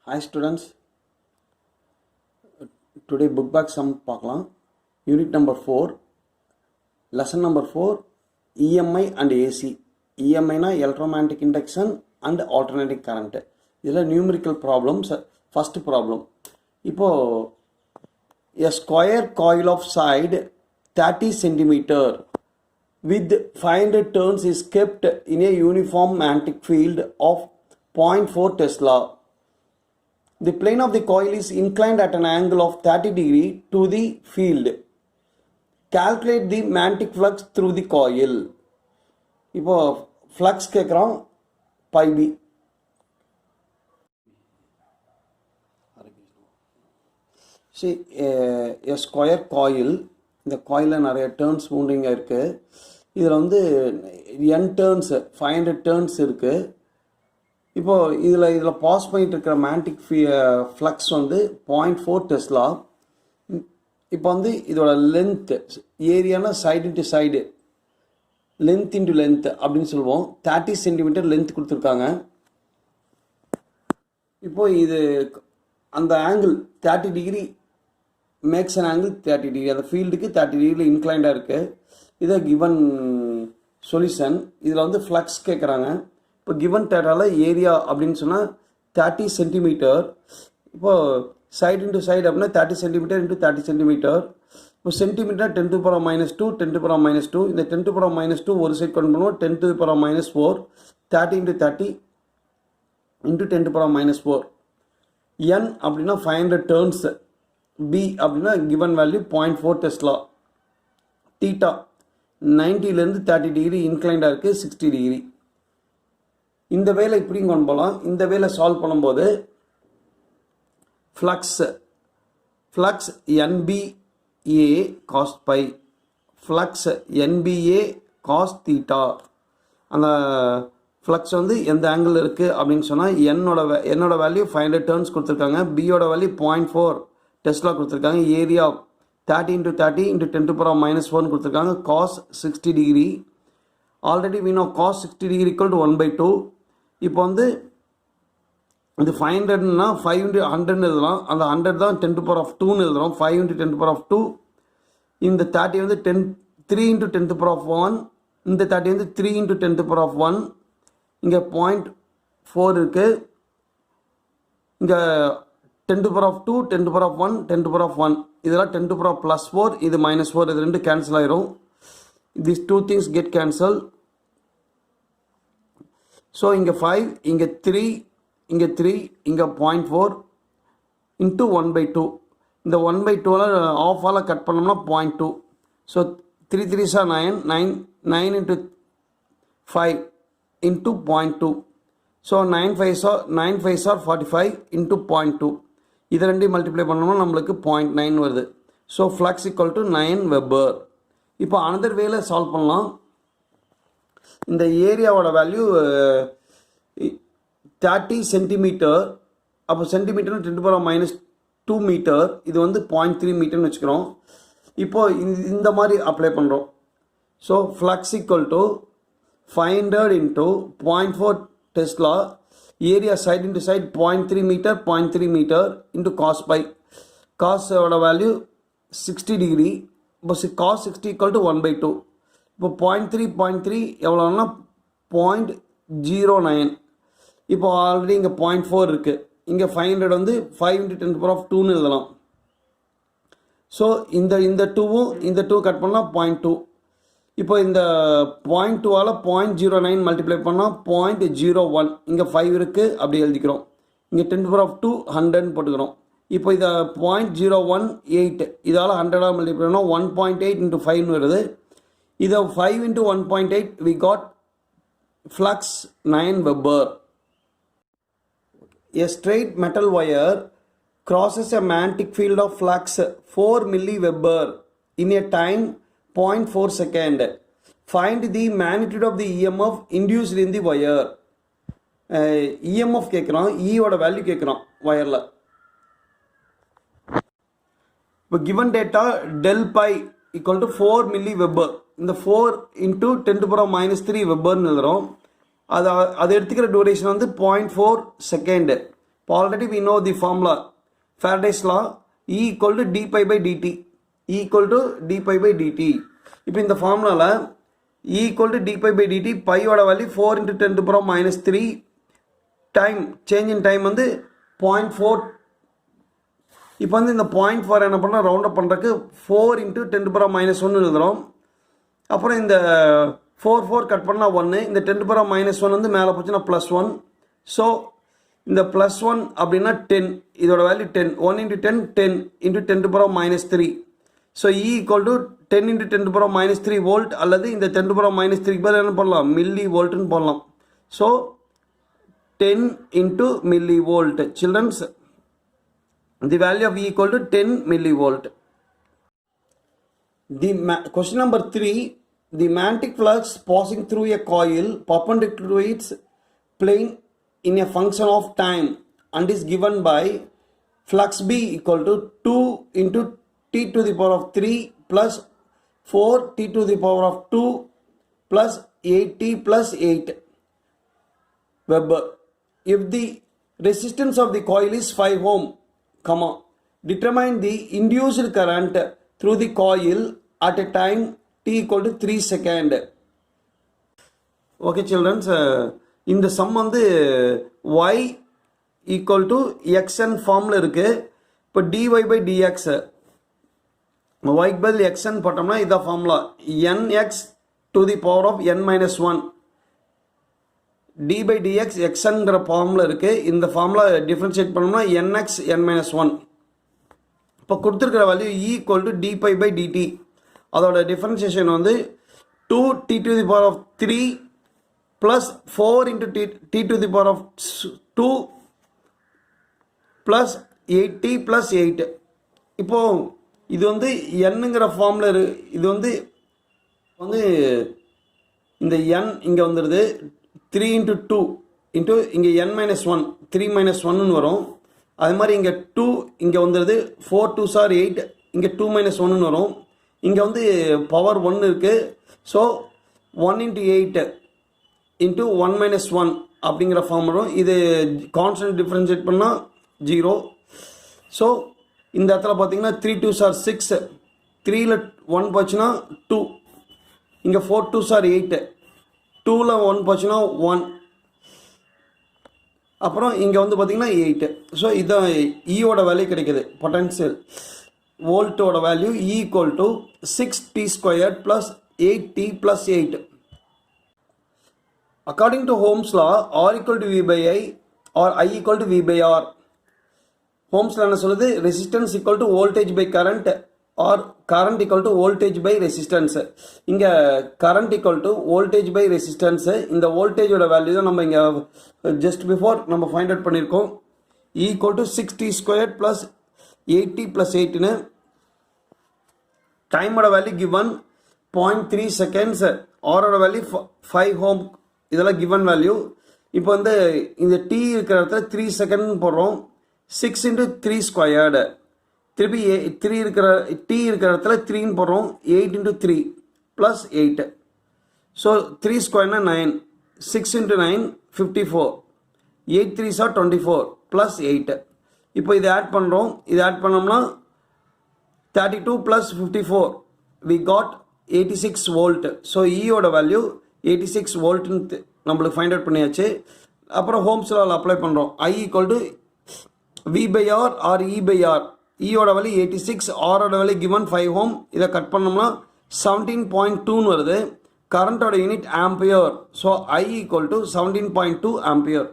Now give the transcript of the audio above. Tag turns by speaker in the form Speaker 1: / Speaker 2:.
Speaker 1: Hi students, today book back sum பார்க்கலாம். Unit number 4, lesson number 4, EMI and AC. EMI na electromagnetic induction and alternating current. இதில் numerical problems. First problem. இப்போ a square coil of side 30 centimeter with 500 turns is kept in a uniform magnetic field of 0.4 Tesla. The plane of the coil is inclined at an angle of 30 degree to the field. Calculate the magnetic flux through the coil. இப்போ flux கேட்குறோம் pi b. See, a square coil, இந்த coilல நிறைய turns wounding இருக்கு. இதில் வந்து n turns 500 turns இருக்கு. இப்போ இதில் பாஸ் பண்ணிட்டு இருக்கிற மேக்னெட்டிக் ஃப்ளக்ஸ் வந்து 0.4 டெஸ்லா. இப்போ வந்து இதோட லென்த் ஏரியானா side into side, length into length அப்படின்னு சொல்லுவோம். 30 சென்டிமீட்டர் லென்த் கொடுத்துருக்காங்க. இப்போ இது அந்த angle 30 degree makes an angle 30 degree, அந்த ஃபீல்டுக்கு 30 டிகிரியில் இன்க்ளைண்டாக இருக்குது. இதை கிவன் சொல்யூஷன். இதில் வந்து ஃப்ளக்ஸ் கேட்குறாங்க. இப்போ கிவன் டேட்டாவில் ஏரியா அப்படின்னு சொன்னால் 30 சென்டிமீட்டர். இப்போது சைடு இன்ட்டு சைடு அப்படின்னா 30 சென்டிமீட்டர் இன்ட்டு 30 சென்டிமீட்டர். இப்போ centimetre 10 to the power -2, 10 to the power -2. இந்த 10 to the power -2 ஒரு சைட் கொண்டு பண்ணுவோம். 10 to the power -4, 30 into 30 into 10 to the power -4. n அப்படின்னா 500 டர்ன்ஸ். b அப்படின்னா கிவன் வேல்யூ 0.4 டெஸ்லா. தீட்டா 90லேருந்து 30 degree இன்க்ளைண்டாக இருக்குது, 60 டிகிரி. இந்த வேலை இப்படியும் கொண்டு போகலாம். இந்த வேலை சால்வ் பண்ணும்போது flux NBA cos pi, flux NBA cos theta. அந்த ஃப்ளக்ஸ் வந்து எந்த ஆங்கிள் இருக்குது அப்படின்னு சொன்னால் என்னோட வேல்யூ 500 டர்ன்ஸ் கொடுத்துருக்காங்க. பியோட வேல்யூ 0.4 டெஸ்லா கொடுத்துருக்காங்க. Area 30 into 30 into 10 to the power -1 கொடுத்துருக்காங்க. Cos 60 degree. Already we know cos 60 degree equal to 1/2. இப்போ வந்து இது 500னா 5 into 100ன்னு எழுதலாம். அந்த 100 தான் 10 to the power of 2ன்னு எழுதுகிறோம். 5 into 10 to the power of 2. இந்த 30 வந்து 3 into 10 to the power of 1. இந்த 30 வந்து 3 into 10 to the power of 1. இங்கே 0.4 இருக்குது. இங்கே 10 to the power of 2, 10 to the power of 1, 10 to the power of 1. இதெல்லாம் 10 to the power of +4, இது -4. இது ரெண்டு கேன்சல் ஆயிரும். These two things get cancelled. So இங்கே 5, இங்கே 3, இங்கே 3, இங்கே 0.4 இன்ட்டு 1/2. இந்த 1/2 ஆஃபால் கட் பண்ணோம்னா 0.2. So 3 3s are 9, 9 into 5 into 0.2. So 9 5s are 45 into 0.2. இதை ரெண்டையும் மல்டிப்ளை பண்ணோம்னா நம்மளுக்கு 0.9 வருது. So flux equal to 9 weber. இப்போ அனதர் வேல சால்வ் பண்ணலாம். இந்த ஏரியாவோட வேல்யூ 30 சென்டிமீட்டர். அப்போ சென்டிமீட்டர்னு 10 to the power -2 மீட்டர். இது வந்து 0.3 மீட்டர்னு வச்சுக்கிறோம். இப்போது இந்த மாதிரி அப்ளை பண்ணுறோம். So flux equal to 500 into 0.4 tesla. Area side into side 0.3 metre, 0.3 metre into cos pi. காஸோட வேல்யூ 60 டிகிரி. இப்போ காஸ் 60 ஈக்குவல் டு 1/2. இப்போ 0.3 எவ்வளோன்னா 0.09. இப்போ ஆல்ரெடி இங்கே 0.4 இருக்குது. இங்கே 500 வந்து 5 into 10 to the power of 2ன்னு எழுதலாம். ஸோ இந்த 2வும் இந்த 2 கட் பண்ணால் 0.2. இப்போ இந்த 0.2ஆல் 0.09 மல்டிப்ளை பண்ணால் 0.01. இங்கே 5 இருக்குது, அப்படி எழுதிக்கிறோம். இங்கே 10 to the power of 2 100ன்னு போட்டுக்கிறோம். இப்போ இதை 0.018 இதால் 100ஆக மல்டிப்ளை பண்ணால் 1.8 into 5ன்னு வருது. இதை 5 into 1.8 we got flux 9 Weber. A straight metal wire crosses a magnetic field of flux 4 milliweber in a time 0.4 second. Find the magnitude of the EMF induced in the wire. EMF கேட்குறோம், ஈயோட value கேட்குறோம் வயரில். இப்போ given data del pi equal to 4 milliweber. இந்த 4 into 10 to the power -3 வெபர்னு எழுதுகிறோம். அதை எடுத்துக்கிற duration வந்து 0.4 second. already we know the formula. Faraday's law, E equal to d pi by dt. E equal to d pi by dt. இப்போ இந்த ஃபார்முலால E equal to d pi by dt, pi ஓட value 4 into 10 to the power minus 3, time change in time வந்து 0.4. இப்போ வந்து இந்த 0.4 என்ன பண்ணால் round up பண்ணுறதுக்கு 4 into 10 to the power minus 1 எழுதுகிறோம். அப்புறம் இந்த 4 கட் பண்ணால் 1, இந்த 10 to the power minus 1 வந்து மேலே போச்சுன்னா +1. ஸோ இந்த +1 அப்படின்னா 10, இதோட value 10, 1 into 10, 10 into 10 to the power minus 3. So E equal to 10 into 10 to the power minus 3 volt, அல்லது இந்த 10 to the power minus 3 பேர் என்ன பண்ணலாம், மில்லி வோல்ட்னு போடலாம். So 10 into millivolt. Children's, the value of E equal to 10 millivolt. Question number 3, the magnetic flux passing through a coil perpendicular to its plane in a function of time and is given by flux B equal to 2 into t to the power of 3 plus 4 t to the power of 2 plus 8t plus 8 Weber. If the resistance of the coil is 5 ohm, determine the induced current through the coil at a time t equal to 3 seconds. Okay children, இந்த some வந்து y equal to xn ஃபார்மில் இருக்குது. இப்போ dy by dx, y பதில் xn போட்டோம்னா இதான் formula, nx to the power of n minus 1. d by dx xnங்கிற formula இருக்குது. இந்த ஃபார்முலா டிஃப்ரென்ஷியேட் பண்ணோம்னா nx n minus 1. இப்போ கொடுத்துருக்கிற value E equal to d pi by dt. அதோட டிஃப்ரென்ஷியேஷன் வந்து 2t to the power of 3 plus 4 into t to the power of 2 plus 8t plus 8. இப்போ இது வந்து nங்கிற ஃபார்முலா, இது வந்து இந்த n இங்கே வந்துடுது, 3 into 2 into இங்கே n minus 1, 3 minus 1ன்னு வரும். அது மாதிரி இங்கே 2 இங்கே வந்துடுது, 4 2s are 8, இங்கே 2 minus 1ன்னு வரும். இங்கே வந்து பவர் 1 இருக்குது. ஸோ 1 into 8 into 1 minus 1 அப்படிங்கிற ஃபார்ம் வரும். இது கான்ஸ்டன்ட் டிஃப்ரென்ஷியேட் பண்ணால் 0. ஸோ இந்த இடத்துல பார்த்தீங்கன்னா 3 2s are 6, 3ல் 1 போச்சுன்னா 2, இங்கே 4 2s are 8, 2ல் 1 போச்சுன்னா 1, அப்புறம் இங்கே வந்து பார்த்தீங்கன்னா 8. ஸோ இதான் ஈயோட வேல்யூ கிடைக்கிது. பொட்டன்ஷியல் வோல்ட்டோட value E equal to 6t squared plus 8t plus 8. According to Ohm's law, R equal to V by I or I equal to V by R. Ohm's law என்ன சொல்லுது, resistance equal to voltage by current or current equal to voltage by resistance. இங்கே current equal to voltage by resistance. இந்த voltageோட value தான் நம்ம இங்கே just before நம்ம find out பண்ணியிருக்கோம். E equal to 6t squared plus 8t plus 8ன்னு. டைமோட value given 0.3 seconds, ஆரோட வேல்யூ 5 ohm, இதெல்லாம் கிவன் வேல்யூ. இப்போ வந்து இந்த t இருக்கிற இடத்துல 3 செகண்ட் போடுறோம். 6 into 3 ஸ்கொயர்டு, திருப்பி 3 இருக்கிற t இருக்கிற இடத்துல 3ன்னு போடுறோம். 8 into 3 plus 8. So 3 ஸ்கொயர்னா 9, 6 into 9 54, 8 3s are 24 plus 8. இப்போ இதை ஆட் பண்ணுறோம். இது ஆட் பண்ணோம்னா 32 plus 54, we got 86 volt. So ஈயோட வேல்யூ 86 வோல்ட்னு நம்மளுக்கு ஃபைண்ட் அவுட் பண்ணியாச்சு. அப்புறம் ஹோம்ஸ் லாவில் அப்ளை பண்ணுறோம். I equal to V by R or E by R. ஈயோட வேல்யூ 86, ஆரோட வேல்யூ கிவன் 5 ohm. இதை கட் பண்ணோம்னா 17.2ன்னு வருது. கரண்ட்டோட unit ampere. So I equal to 17.2 ampere.